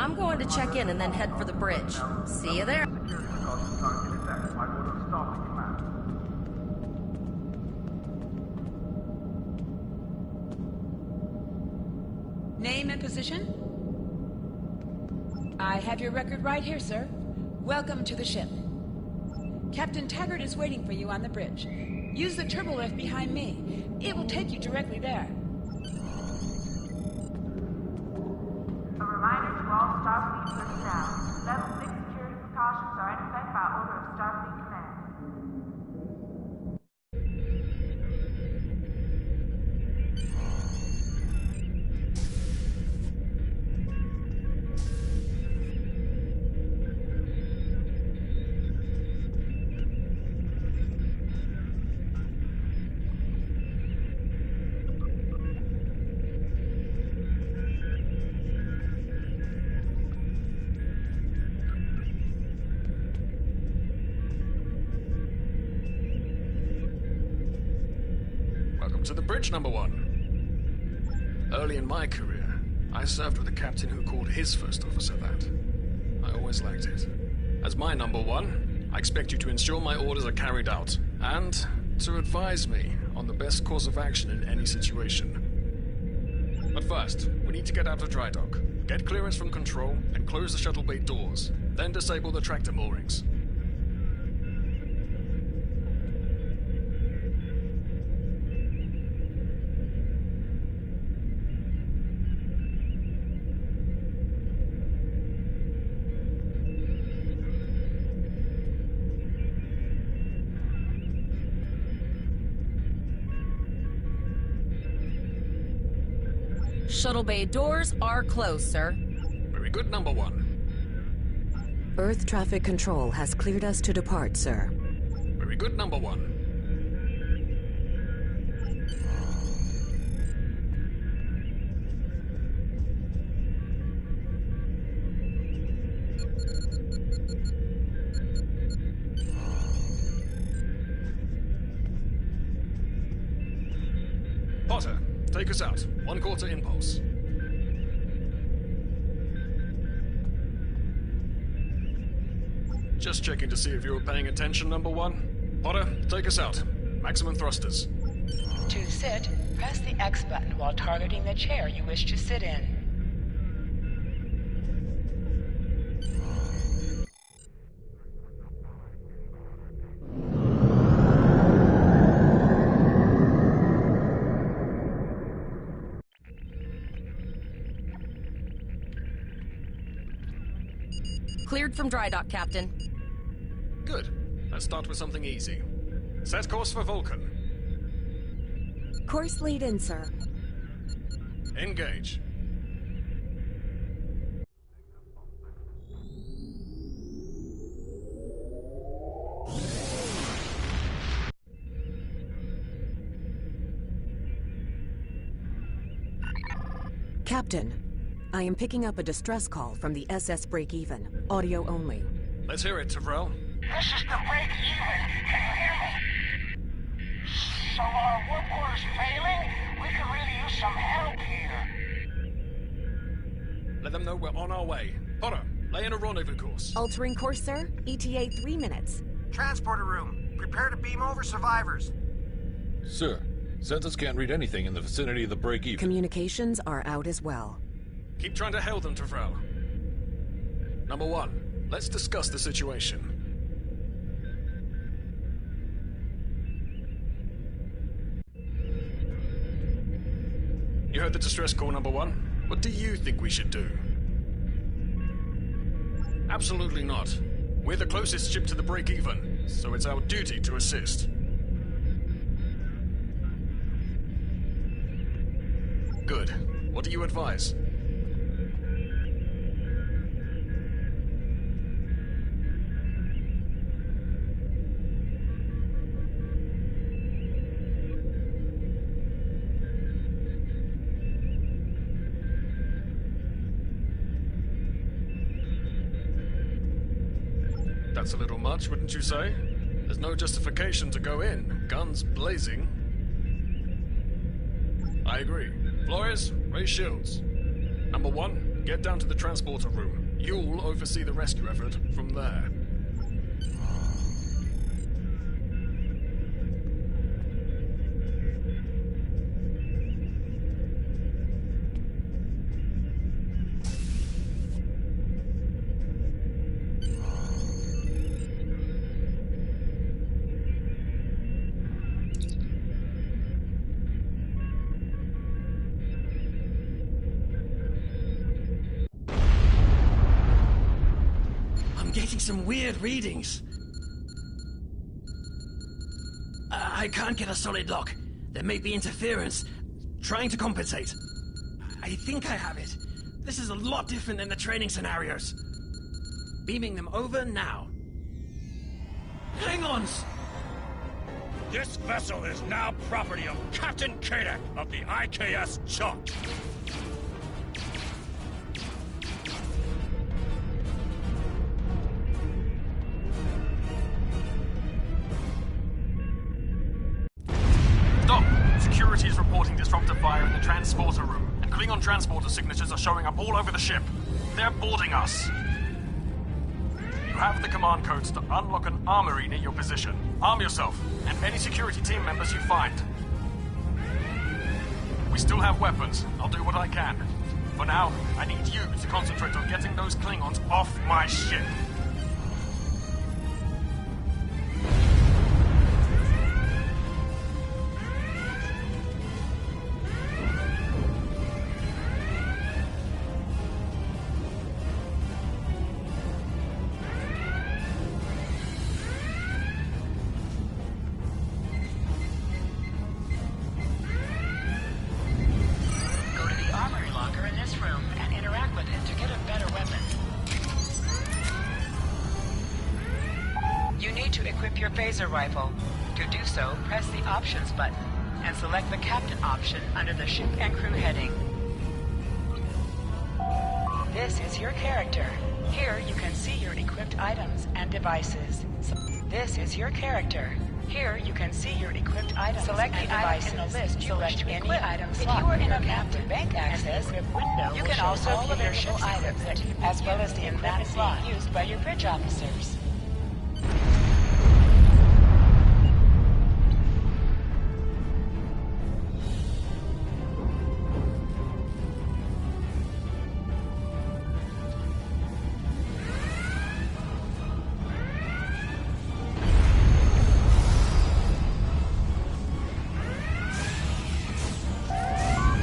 I'm going to check in and then head for the bridge. See you there. Name and position? I have your record right here, sir. Welcome to the ship. Captain Taggart is waiting for you on the bridge. Use the turbo lift behind me. It will take you directly there. A reminder to all Starfleet personnel. Level 6 security precautions are in effect by order of Starfleet Command. To the bridge, number one. Early in my career, I served with a captain who called his first officer that. I always liked it. As my number one, I expect you to ensure my orders are carried out, and to advise me on the best course of action in any situation. But first, we need to get out of dry dock, get clearance from control, and close the shuttle bay doors, then disable the tractor moorings. Shuttle bay doors are closed, sir. Very good, number one. Earth traffic control has cleared us to depart, sir. Very good, number one. Potter, take us out. 1/4 impulse. Just checking to see if you were paying attention, number one. Potter, take us out. Maximum thrusters. To sit, press the X button while targeting the chair you wish to sit in. Cleared from dry dock, Captain. Good. Let's start with something easy. Set course for Vulcan. Course lead in, sir. Engage. Captain, I am picking up a distress call from the SS Break-Even. Audio only. Let's hear it, Tyrell. This is the Break-Even. Can you hear me? So our warp core is failing? We could really use some help here. Let them know we're on our way. Potter, lay in a rendezvous course. Altering course, sir. ETA 3 minutes. Transporter room. Prepare to beam over survivors. Sir, Census can't read anything in the vicinity of the break-even. Communications are out as well. Keep trying to hail them, Tyrell. Number one, let's discuss the situation. You heard the distress call, number one. What do you think we should do? Absolutely not. We're the closest ship to the break-even, so it's our duty to assist. Good. What do you advise? That's a little much, wouldn't you say? There's no justification to go in, guns blazing. I agree. Flores, raise shields. Number one, Get down to the transporter room. You'll oversee the rescue effort from there. I'm getting some weird readings. I can't get a solid lock. There may be interference. Trying to compensate. I think I have it. This is a lot different than the training scenarios. Beaming them over now. Klingons! This vessel is now property of Captain Kadek of the IKS Chuck. Stop! Security is reporting disruptor fire in the transporter room, and Klingon transporter signatures are showing up all over the ship. They're boarding us. You have the command codes to unlock an armory near your position. Arm yourself, and any security team members you find. We still have weapons. I'll do what I can. For now, I need you to concentrate on getting those Klingons off my ship. Go to the armory locker in this room and interact with it to get a better weapon. You need to equip your phaser rifle. To do so, press the options button and select the captain option under the ship and crew heading. This is your character. Here you can see your equipped items and devices. This is your character. Here you can see your equipped items. Select the item in the list. Select any item slot. If you are in a captain bank access window, you can also view your ship's items, as well as the equipment slot used by your bridge officers.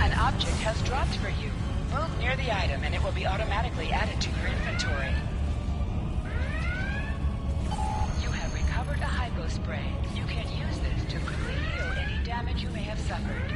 An object has dropped for you. Move near the item and it will be automatically added to your inventory. You have recovered a hypo spray. You can use this to quickly heal any damage you may have suffered.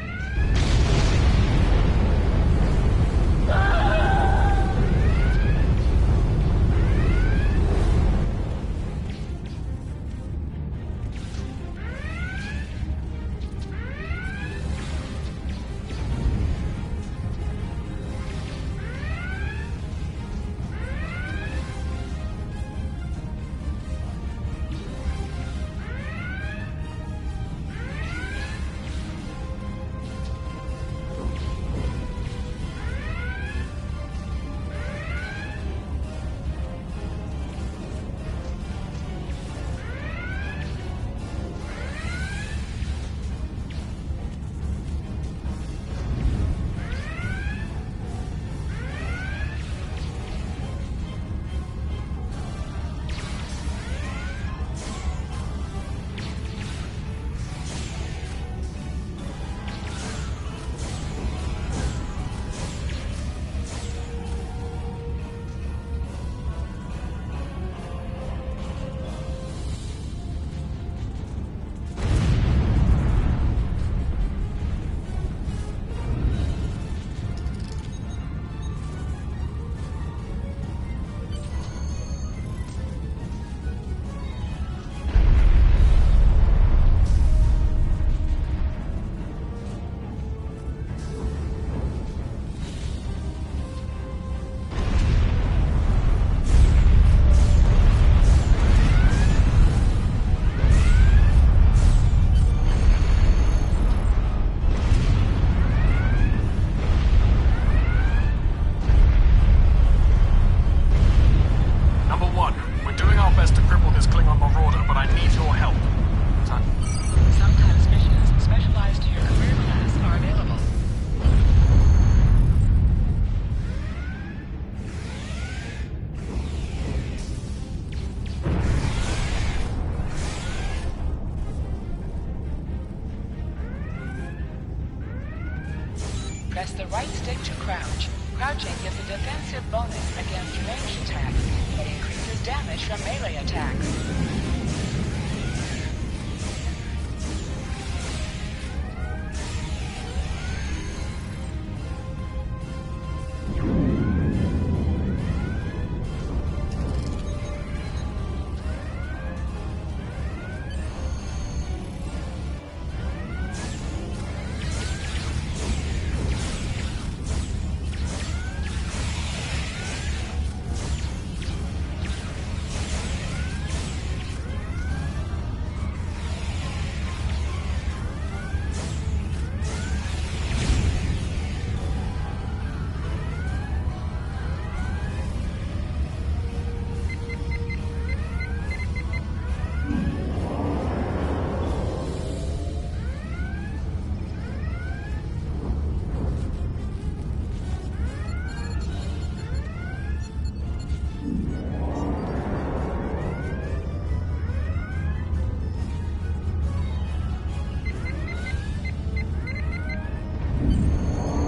stick to crouch. Crouching gives a defensive bonus against ranged attacks, but increases damage from melee attacks.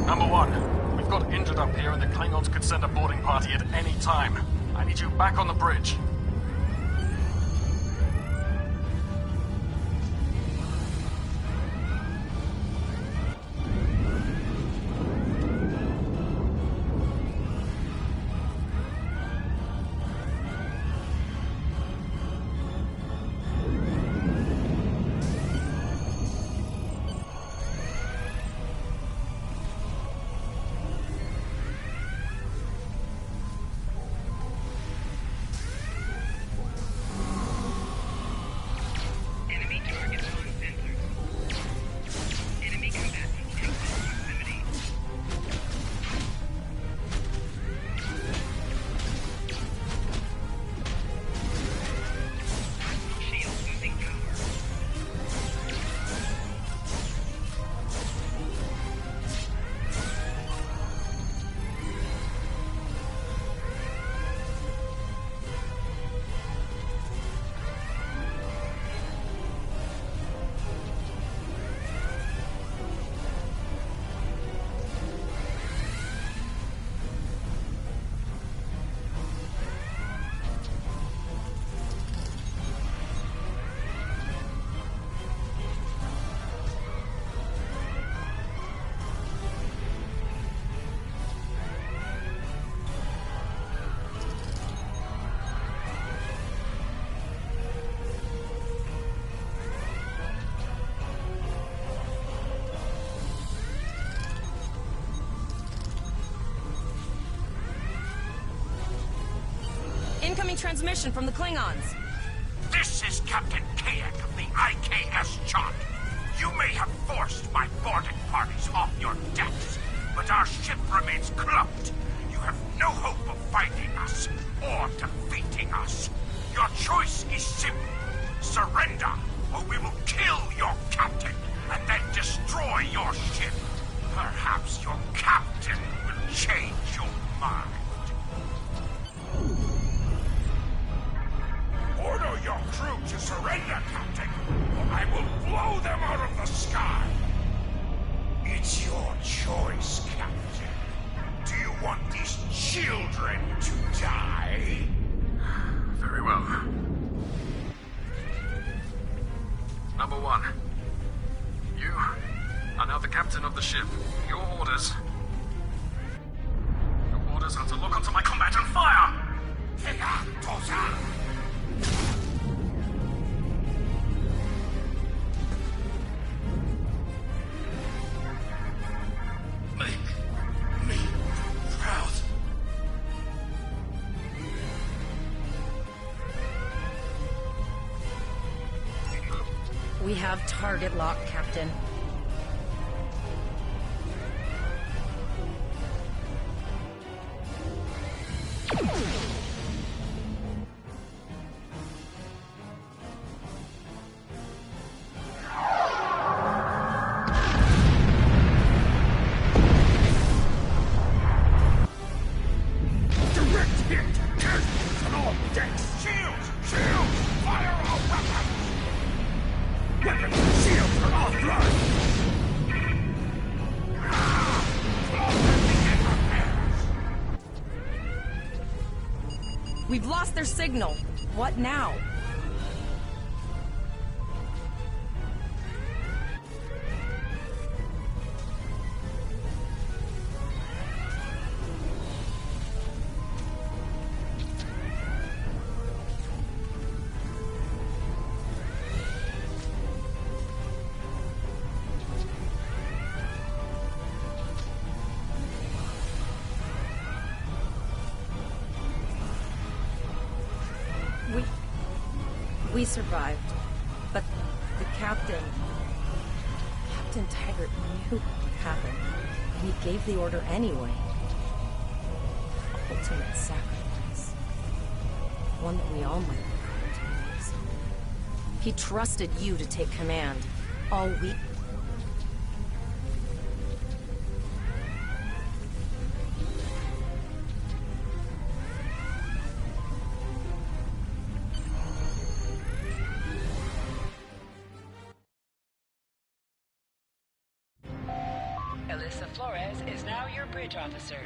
Number one, we've got injured up here and the Klingons could send a boarding party at any time. I need you back on the bridge. Incoming transmission from the Klingons. This is Captain Kayak of the IKS Chart. You may have forced my boarding parties off your decks, but our ship remains clubbed. You have no hope of finding us or defeating us. Your choice is simple. Surrender, or we will kill your captain and then destroy your ship. Perhaps your captain will change your mind. Order your crew to surrender, Captain, or I will blow them out of the sky. It's your choice, Captain. Do you want these children to die? Very well. Number one, you are now the captain of the ship. Your orders are to lock onto my combat and fire! Make me proud. We have target lock, Captain. Weapons and shields are offline! We've lost their signal. What now? We survived, but the Captain Taggart knew what would happen, and he gave the order anyway. Ultimate sacrifice. One that we all might regret to use. He trusted you to take command. All we... Flores is now your bridge officer.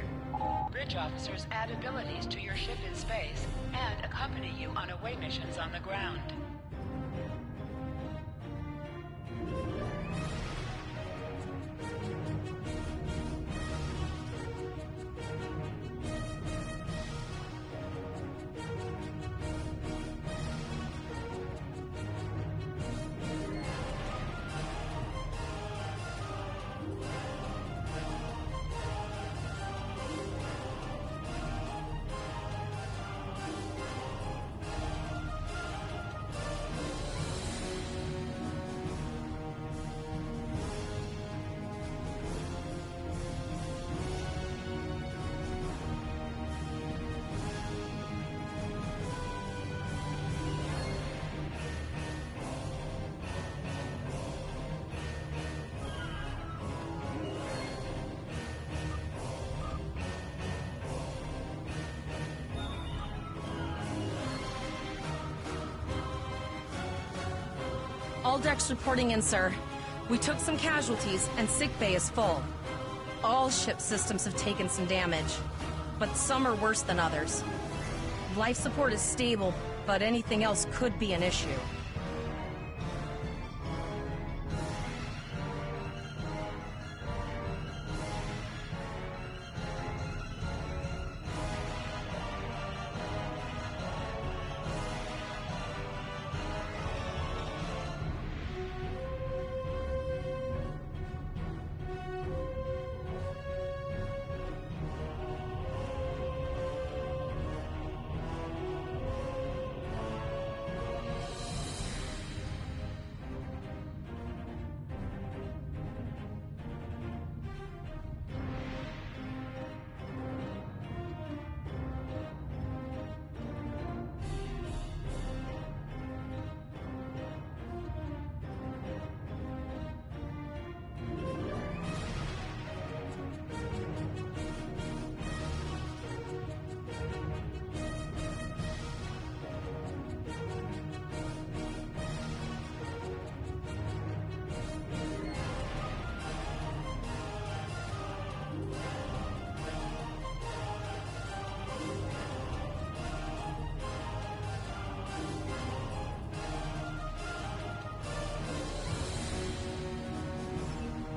Bridge officers add abilities to your ship in space and accompany you on away missions on the ground. All decks reporting in, sir. We took some casualties, and sickbay is full. All ship systems have taken some damage, but some are worse than others. Life support is stable, but anything else could be an issue.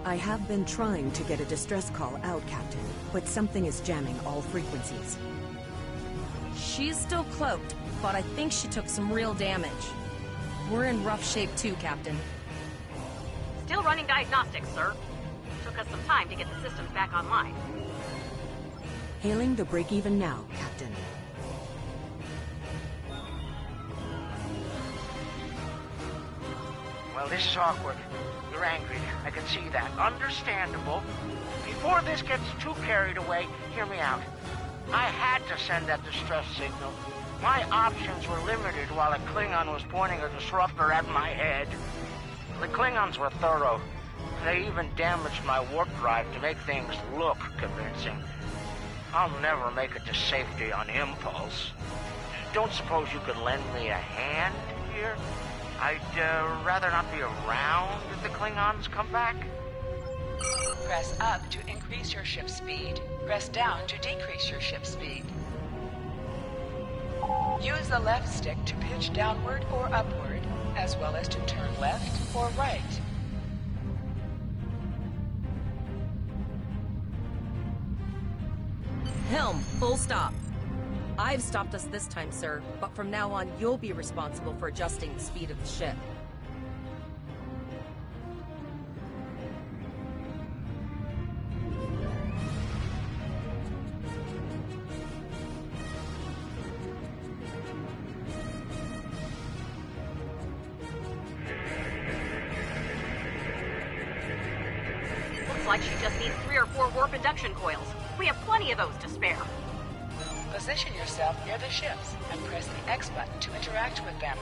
I have been trying to get a distress call out, Captain, but something is jamming all frequencies. She's still cloaked, but I think she took some real damage. We're in rough shape too, Captain. Still running diagnostics, sir. Took us some time to get the systems back online. Hailing the break-even now, Captain. Well, this is awkward. You're angry. I can see that. Understandable. Before this gets too carried away, hear me out. I had to send that distress signal. My options were limited while a Klingon was pointing a disruptor at my head. The Klingons were thorough. They even damaged my warp drive to make things look convincing. I'll never make it to safety on impulse. Don't suppose you could lend me a hand here? I'd rather not be around if the Klingons come back. Press up to increase your ship speed. Press down to decrease your ship speed. Use the left stick to pitch downward or upward, as well as to turn left or right. Helm, full stop. I've stopped us this time, sir, but from now on, you'll be responsible for adjusting the speed of the ship. Looks like she just needs 3 or 4 warp induction coils. We have plenty of those to spare. Position yourself near the ships and press the X button to interact with them.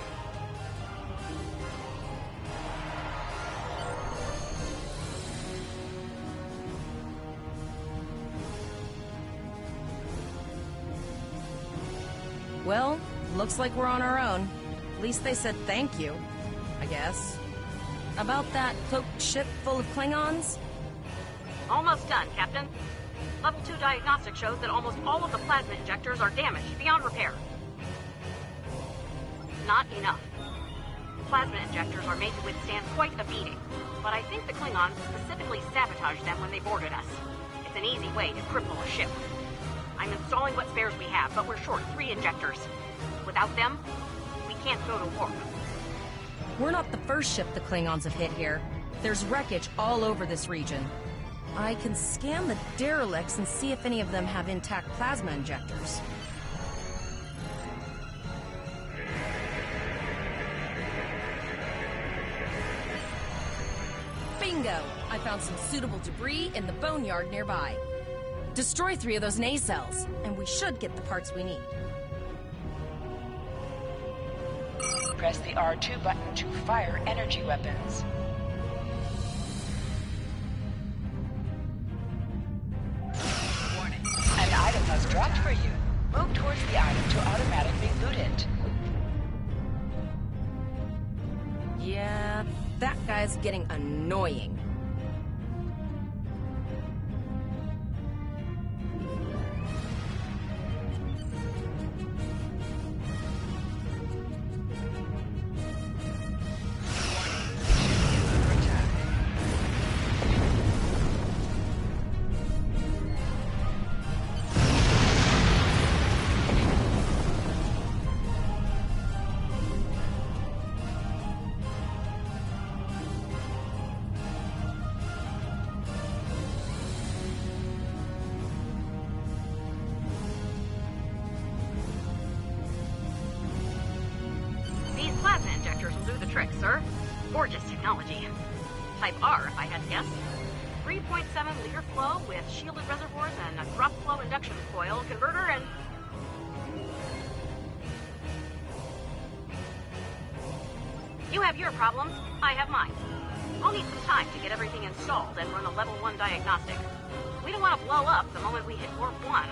Well, looks like we're on our own. At least they said thank you, I guess. About that cloaked ship full of Klingons? Almost done, Captain. Level 2 diagnostic shows that almost all of the plasma injectors are damaged beyond repair. Not enough. Plasma injectors are made to withstand quite a beating, but I think the Klingons specifically sabotaged them when they boarded us. It's an easy way to cripple a ship. I'm installing what spares we have, but we're short 3 injectors. Without them, we can't go to warp. We're not the first ship the Klingons have hit here. There's wreckage all over this region. I can scan the derelicts and see if any of them have intact plasma injectors. Bingo! I found some suitable debris in the boneyard nearby. Destroy 3 of those nacelles, and we should get the parts we need. Press the R2 button to fire energy weapons. Warning. An item has dropped for you. Move towards the item to automatically loot it. Yeah, that guy's getting annoying. Plasma injectors will do the trick, sir. Gorgeous technology. Type R, if I had to guess. 3.7 liter flow with shielded reservoirs and a drop flow induction coil converter and... You have your problems, I have mine. I'll need some time to get everything installed and run a level 1 diagnostic. We don't want to blow up the moment we hit warp 1.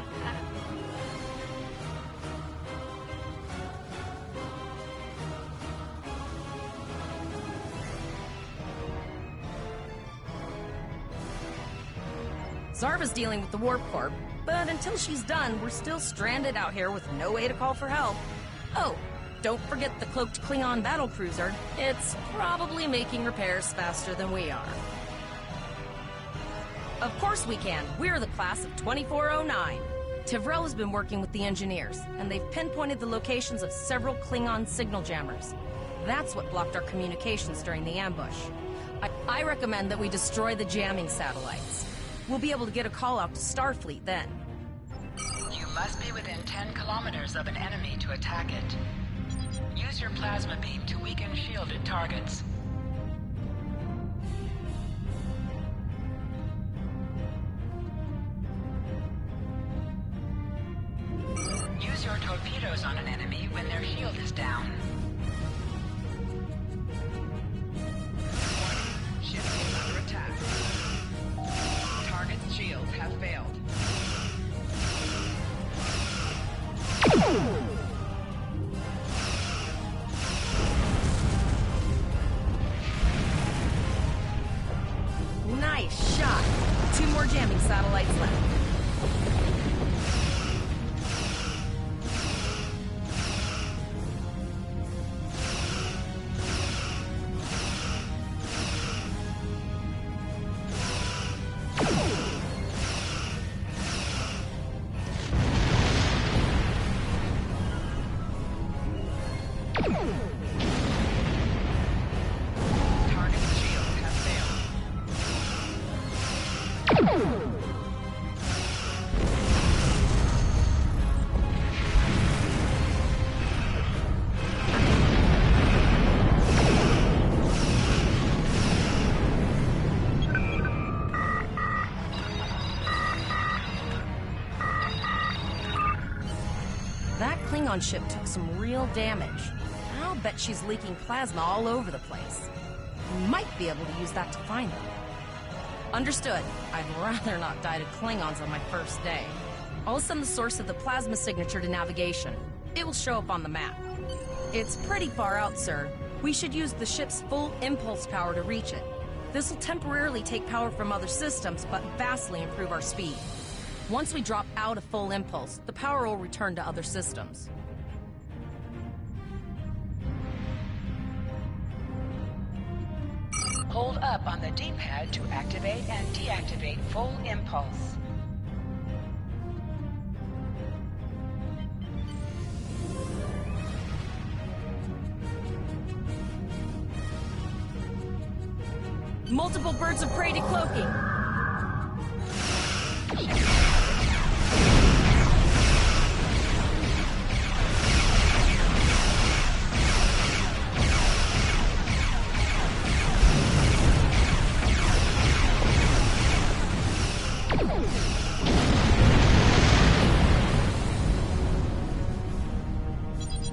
Zarva's dealing with the Warp Corp, but until she's done, we're still stranded out here with no way to call for help. Oh, don't forget the cloaked Klingon battlecruiser. It's probably making repairs faster than we are. Of course we can. We're the class of 2409. Tivrel has been working with the engineers, and they've pinpointed the locations of several Klingon signal jammers. That's what blocked our communications during the ambush. I recommend that we destroy the jamming satellites. We'll be able to get a call out to Starfleet then. You must be within 10 kilometers of an enemy to attack it. Use your plasma beam to weaken shielded targets. Use your torpedoes on an enemy when their shield is down. Ship is under attack. Target's shields have failed. Nice shot. 2 more jamming satellites left. Klingon ship took some real damage. I'll bet she's leaking plasma all over the place. We might be able to use that to find them. Understood. I'd rather not die to Klingons on my first day. I'll send the source of the plasma signature to navigation. It will show up on the map. It's pretty far out, sir. We should use the ship's full impulse power to reach it. This will temporarily take power from other systems, but vastly improve our speed. Once we drop out of full impulse, the power will return to other systems. Hold up on the D-pad to activate and deactivate full impulse. Multiple birds of prey decloaking.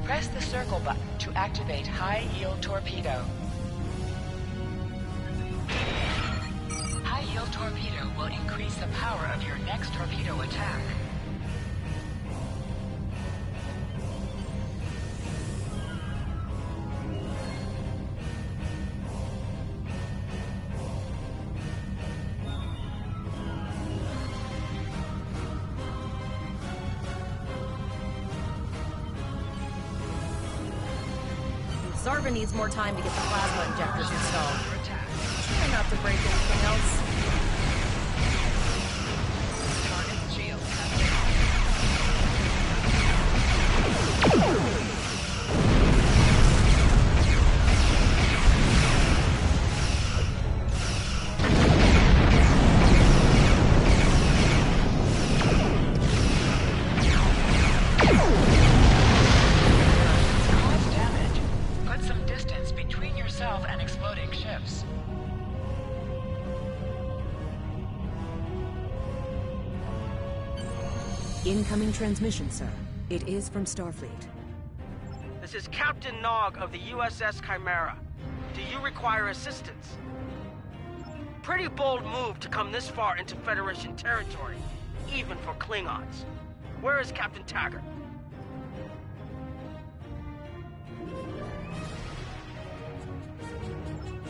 Press the circle button to activate high-yield torpedo. High-yield torpedo will increase the power of your next torpedo attack. Zarva needs more time to get the plasma injectors installed. Try not to break anything else. Target shield and exploding ships. Incoming transmission, sir. It is from Starfleet. This is Captain Nog of the USS Chimera. Do you require assistance? Pretty bold move to come this far into Federation territory, even for Klingons. Where is Captain Taggart?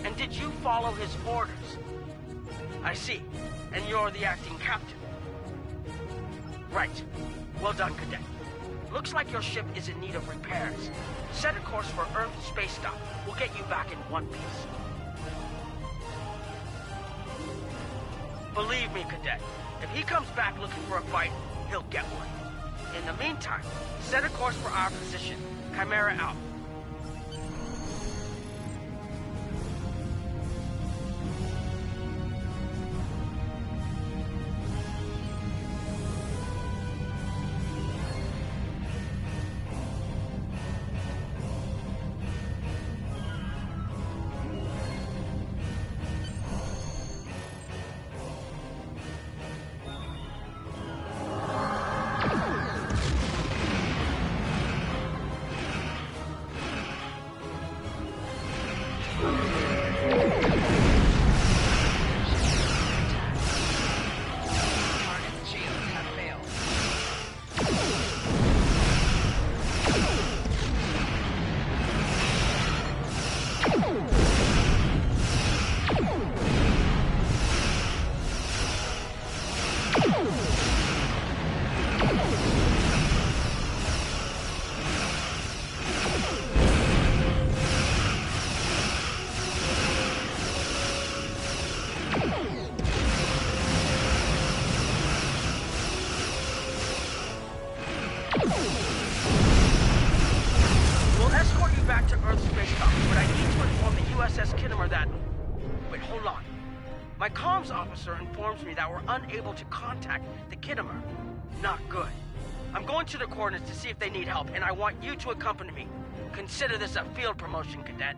And did you follow his orders? I see. And you're the acting captain. Right. Well done, Cadet. Looks like your ship is in need of repairs. Set a course for Earth space dock. We'll get you back in one piece. Believe me, Cadet. If he comes back looking for a fight, he'll get one. In the meantime, set a course for our position. Chimera out. My comms officer informs me that we're unable to contact the Kittimer. Not good. I'm going to the coordinates to see if they need help, and I want you to accompany me. Consider this a field promotion, Cadet.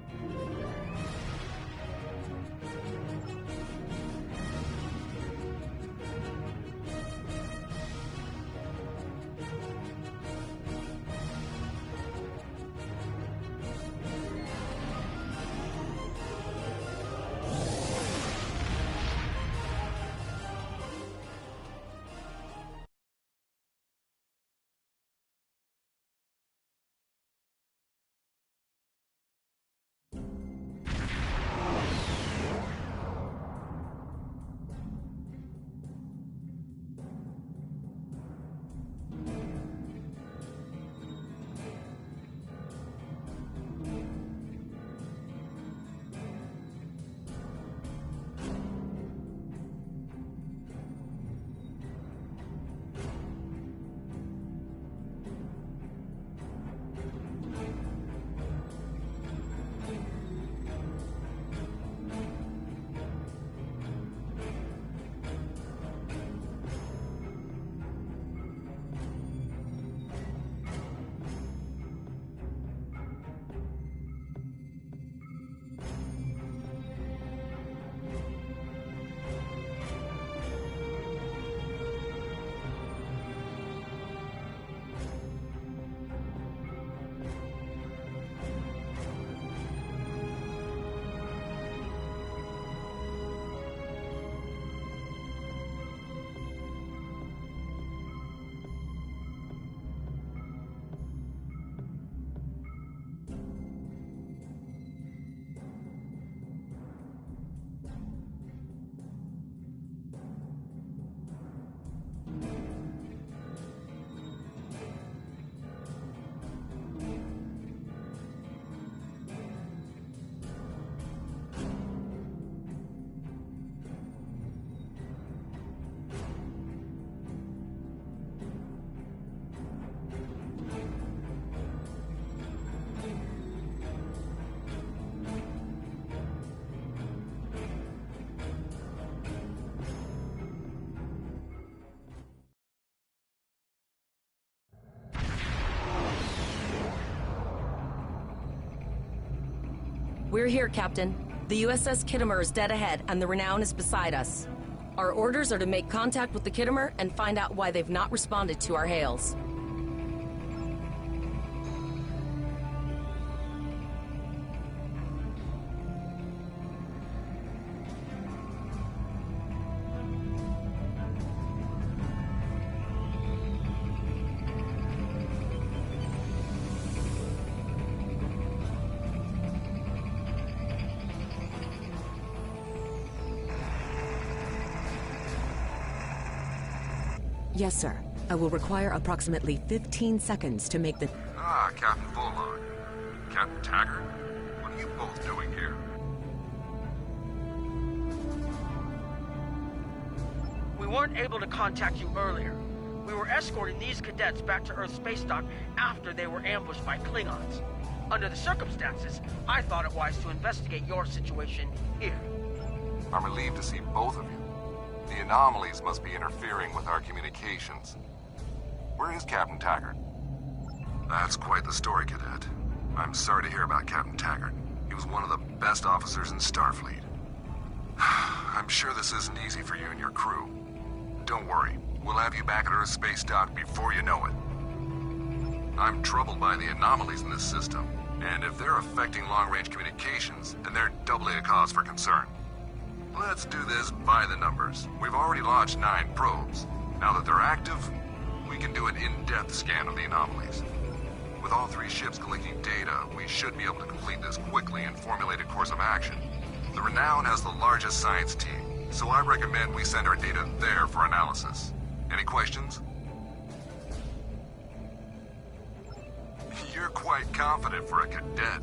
We're here, Captain. The USS Kittimer is dead ahead, and the Renown is beside us. Our orders are to make contact with the Kittimer and find out why they've not responded to our hails. Yes, sir. I will require approximately 15 seconds to make the... Ah, Captain Bullock. Captain Taggart? What are you both doing here? We weren't able to contact you earlier. We were escorting these cadets back to Earth Space Dock after they were ambushed by Klingons. Under the circumstances, I thought it wise to investigate your situation here. I'm relieved to see both of you. The anomalies must be interfering with our communications. Where is Captain Taggart? That's quite the story, Cadet. I'm sorry to hear about Captain Taggart. He was one of the best officers in Starfleet. I'm sure this isn't easy for you and your crew. Don't worry. We'll have you back at Earth Space Dock before you know it. I'm troubled by the anomalies in this system, and if they're affecting long-range communications, then they're doubly a cause for concern. Let's do this by the numbers. We've already launched 9 probes. Now that they're active, we can do an in-depth scan of the anomalies. With all 3 ships collecting data, we should be able to complete this quickly and formulate a course of action. The Renown has the largest science team, so I recommend we send our data there for analysis. Any questions? You're quite confident for a cadet.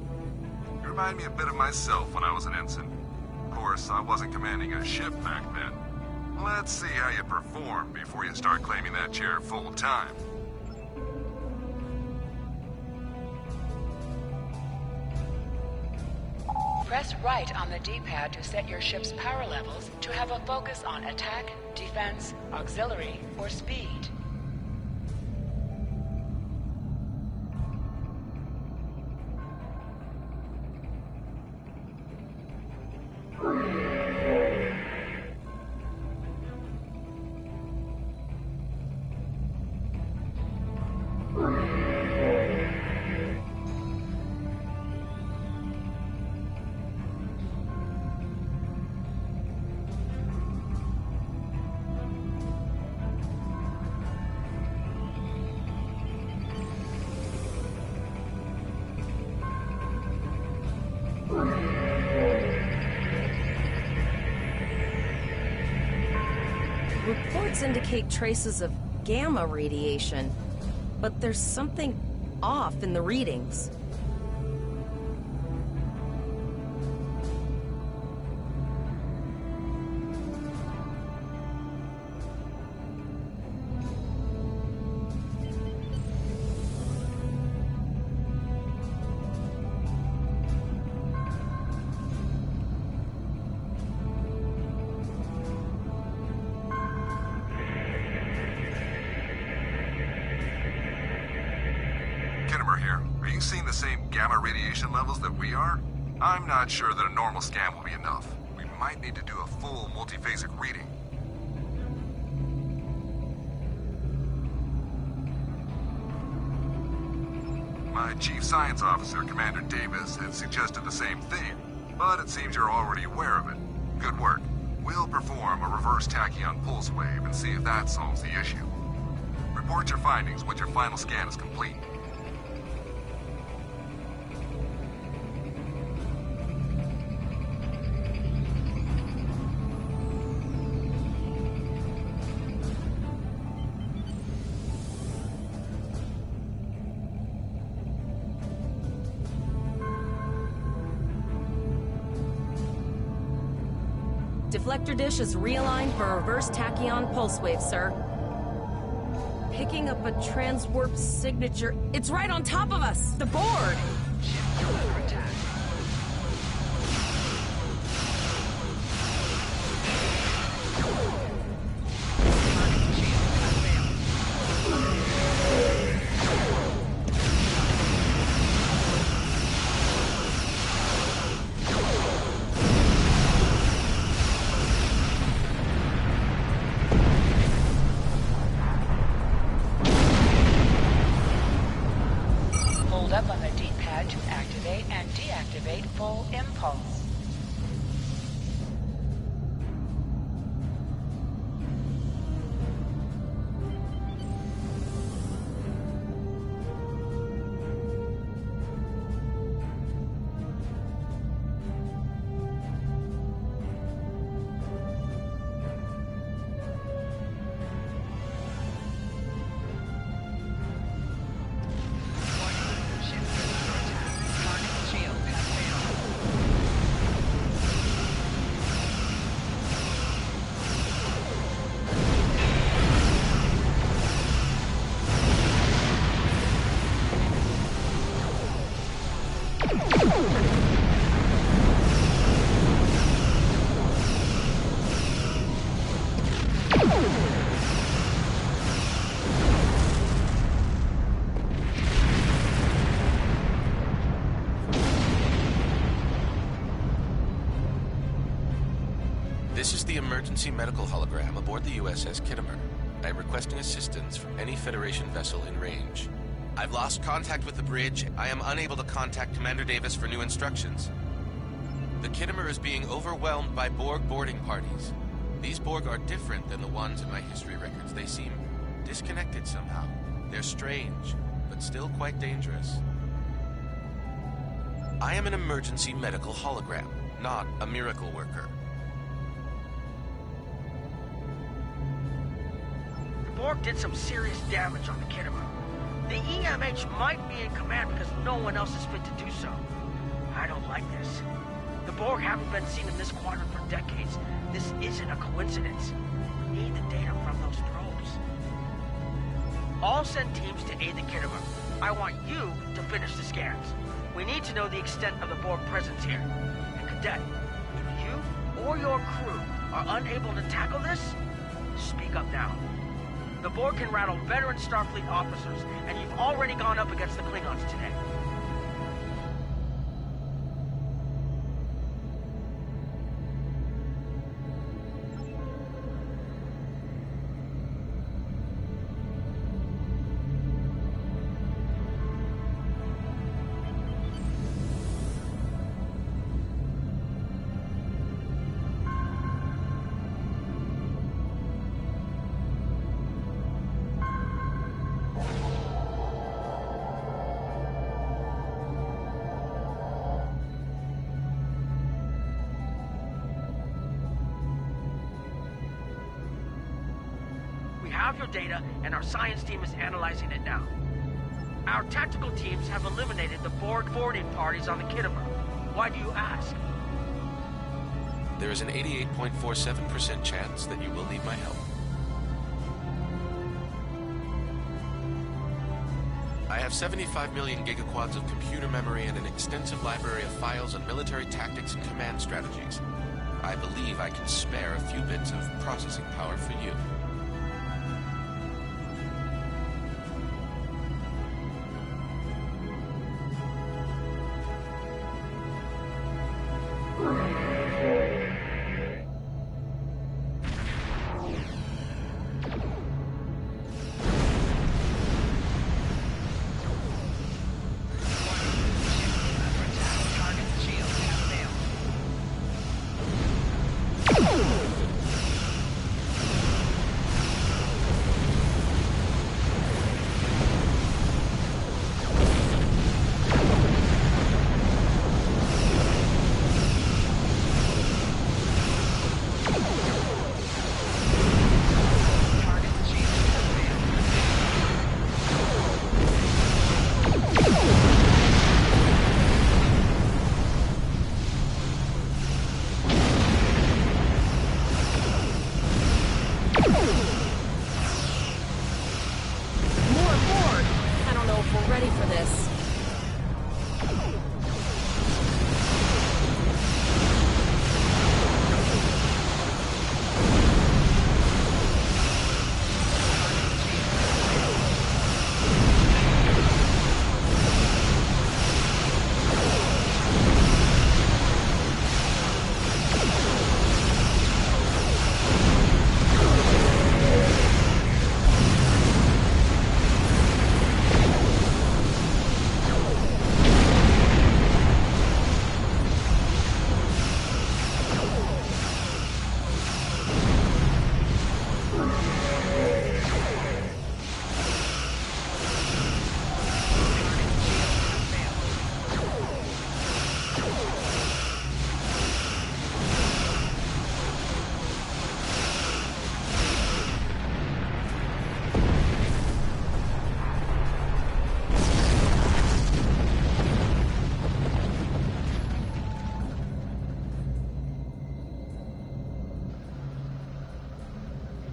You remind me a bit of myself when I was an ensign. Of course, I wasn't commanding a ship back then. Let's see how you perform before you start claiming that chair full time. Press right on the D-pad to set your ship's power levels to have a focus on attack, defense, auxiliary, or speed. Reports indicate traces of gamma radiation, but there's something off in the readings. Here. Are you seeing the same gamma radiation levels that we are? I'm not sure that a normal scan will be enough. We might need to do a full multiphasic reading. My Chief Science Officer, Commander Davis, had suggested the same thing, but it seems you're already aware of it. Good work. We'll perform a reverse tachyon pulse wave and see if that solves the issue. Report your findings when your final scan is complete. Deflector dish is realigned for a reverse tachyon pulse wave, sir. Picking up a transwarp signature. It's right on top of us! The board! Ship under attack. This is the emergency medical hologram aboard the USS Kittimer. I am requesting assistance from any Federation vessel in range. I've lost contact with the bridge. I am unable to contact Commander Davis for new instructions. The Kittimer is being overwhelmed by Borg boarding parties. These Borg are different than the ones in my history records. They seem disconnected somehow. They're strange, but still quite dangerous. I am an emergency medical hologram, not a miracle worker. The Borg did some serious damage on the Kittimer. The EMH might be in command because no one else is fit to do so. I don't like this. The Borg haven't been seen in this quadrant for decades. This isn't a coincidence. We need the data from those probes. I'll send teams to aid the Kittimer. I want you to finish the scans. We need to know the extent of the Borg presence here. And Cadet, if you or your crew are unable to tackle this, speak up now. The Borg can rattle veteran Starfleet officers, and you've already gone up against the Klingons today. Have your data, and our science team is analyzing it now. Our tactical teams have eliminated the Borg boarding parties on the Kittimer. Why do you ask? There is an 88.47% chance that you will need my help. I have 75 million gigaquads of computer memory and an extensive library of files on military tactics and command strategies. I believe I can spare a few bits of processing power for you.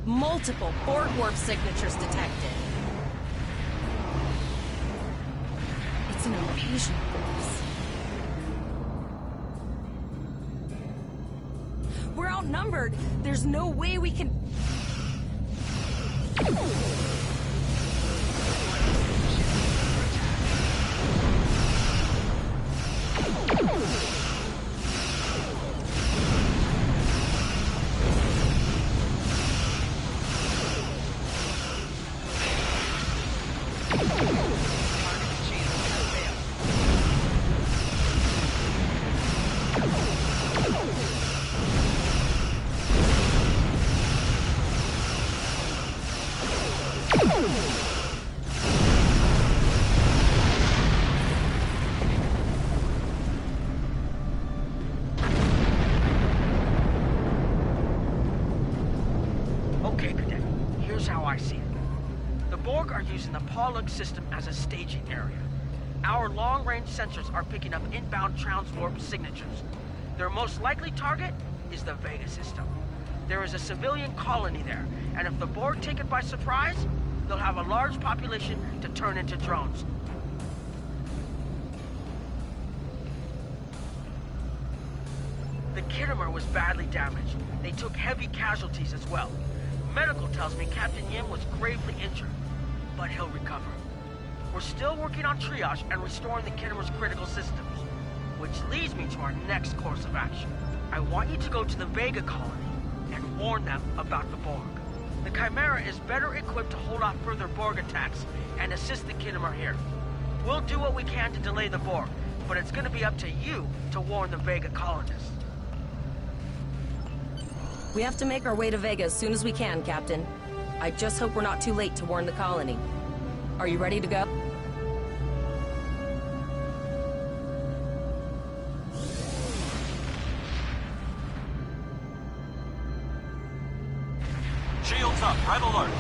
Multiple Borg warp signatures detected. It's an invasion force. We're outnumbered. There's no way we can... Borg are using the Pauluk system as a staging area. Our long-range sensors are picking up inbound transwarp signatures. Their most likely target is the Vega system. There is a civilian colony there, and if the Borg take it by surprise, they'll have a large population to turn into drones. The Kittimer was badly damaged. They took heavy casualties as well. Medical tells me Captain Yim was gravely injured, but he'll recover. We're still working on triage and restoring the Kittimer's critical systems, which leads me to our next course of action. I want you to go to the Vega colony and warn them about the Borg. The Chimera is better equipped to hold off further Borg attacks and assist the Kittimer here. We'll do what we can to delay the Borg, but it's gonna be up to you to warn the Vega colonists. We have to make our way to Vega as soon as we can, Captain. I just hope we're not too late to warn the colony. Are you ready to go? Shields up, red alert.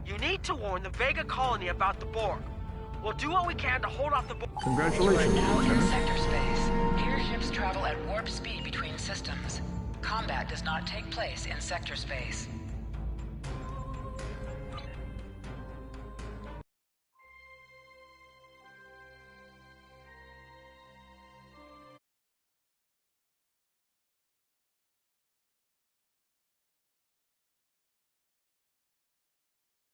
You need to warn the Vega colony about the Borg. We'll do what we can to hold off the Borg. Congratulations. You are now in sector space. Here ships travel at warp speed between systems. Combat does not take place in sector space.